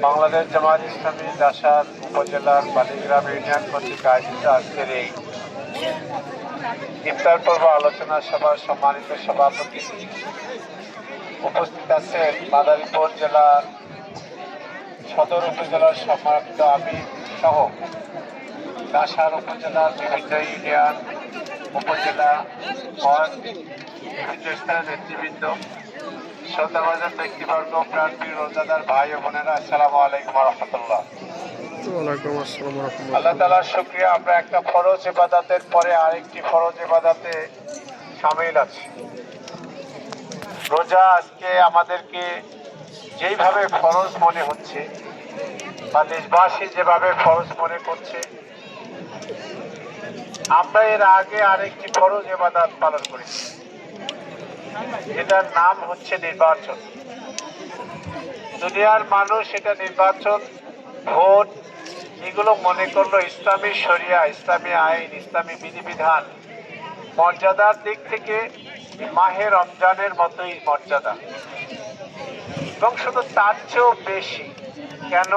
বাংলাদেশ জামায়াত ইসলামী জাসার উপজেলার বালিগ্রাম ইউনিয়ন কর্তৃক আয়োজিত আজকের এই ইফতার পর্ব আলোচনা সভার সম্মানিত সভাপতি উপস্থিত আছেন মাদারীপুর জেলার সদর উপজেলার সম্মানিত আমির সহ জাসার উপজেলার বিভিন্ন ইউনিয়ন উপজেলা বিভিন্ন স্থানের নেতৃবৃন্দ, শ্রদ্ধাভাজন ব্যক্তিবর্গ, প্রাণপ্রিয় রোজাদার ভাই ও বোনেরা, আসসালামু আলাইকুম রহমতুল্লাহ। আল্লাহ তাআলার শুকরিয়া, আমরা একটা ফরজ ইবাদতের পরে আরেকটি ফরজ ইবাদতে শামিল আছি। রোজা আজকে আমাদেরকে যেইভাবে ফরজ মনে হচ্ছে বা দেশবাসী যেভাবে ফরজ মনে করছে, আমরা এর আগে আরেকটি ফরজ ইবাদত পালন করেছি, এটার নাম হচ্ছে নির্বাচন। দুনিয়ার মানুষ এটা নির্বাচন, ভোট, এগুলো মনে করলো ইসলামী শরিয়া, ইসলামী আইন, ইসলামী বিধিবিধান। মর্যাদার দিক থেকে মাহে রমজানের মতোই মর্যাদা, এবং শুধু তার চেয়েও বেশি। কেন?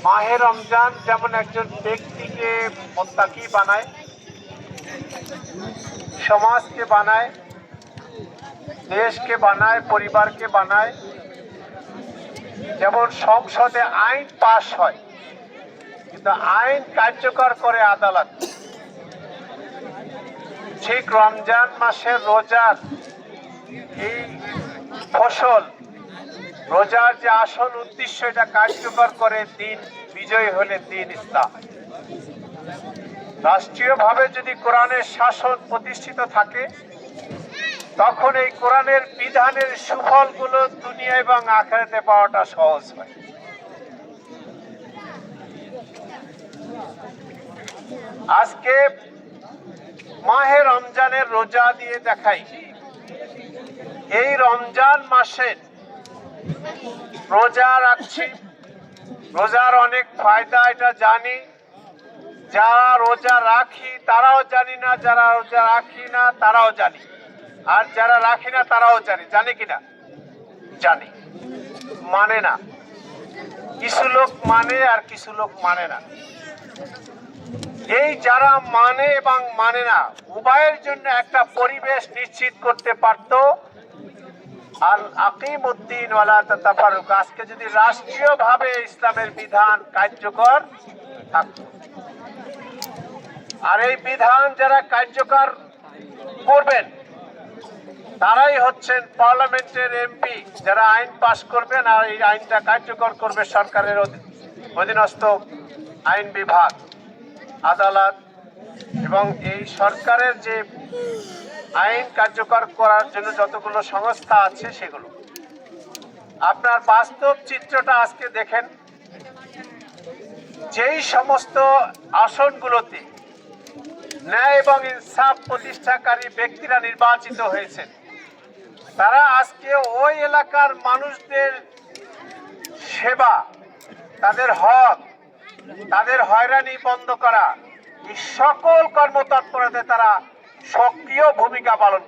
মাহে রমজান যেমন একজন ব্যক্তিকে মুত্তাকি বানায়, সমাজকে বানায়, দেশকে বানায়, পরিবারকে বানায়, যেমন সংসদে আইন পাস হয় কিন্তু আইন কার্যকর করে আদালত, ঠিক রমজান মাসের রোজার এই ফসল, রোজার যে আসল উদ্দেশ্য, এটা কার্যকর করে দিন বিজয়ী হলে দিন ইসলাম। রাষ্ট্রীয়ভাবে যদি কোরআনের শাসন প্রতিষ্ঠিত থাকে, তখন এই কোরআনের বিধানের সুফলগুলো দুনিয়া এবং আখিরাতে পাওয়াটা সহজ হয়। আজকে মাহে রমজানের রোজা দিয়ে দেখাই, এই রমজান মাসে রোজা রাখছি, রোজার অনেক ফায়দা এটা জানি। যারা রোজা রাখি তারাও জানি না, যারা রোজা রাখি না তারাও জানি, আর যারা রাখি না তারাও জানি। জানি কিনা? জানি। মানে না, কিছু লোক মানে আর কিছু লোক মানে না। এই যারা মানে এবং মানে না, উভয়ের জন্য একটা পরিবেশ নিশ্চিত করতে পারত আল আকিমুদ্দিন ওয়ালা তাতাফারুক। আজকে যদি রাষ্ট্রীয়ভাবে ইসলামের বিধান কার্যকর থাকত, আর এই বিধান যারা কার্যকর করবেন তারাই হচ্ছেন পার্লামেন্টের এমপি, যারা আইন পাশ করবেন আর এই আইনটা কার্যকর করবে সরকারের অধীনস্থ আইন বিভাগ, আদালত এবং এই সরকারের যে আইন কার্যকর করার জন্য যতগুলো সংস্থা আছে সেগুলো। আপনার বাস্তব চিত্রটা আজকে দেখেন, যেই সমস্ত আসনগুলোতে ন্যায় এবং ইনসাফ প্রতিষ্ঠাকারী ব্যক্তিরা নির্বাচিত হয়েছেন, তারা আজকে ওই এলাকার মানুষদের সেবা, তাদের হক, তাদের হয়রানি বন্ধ করা, এই সকল কর্মতৎপরতায় তারা সক্রিয় ভূমিকা পালন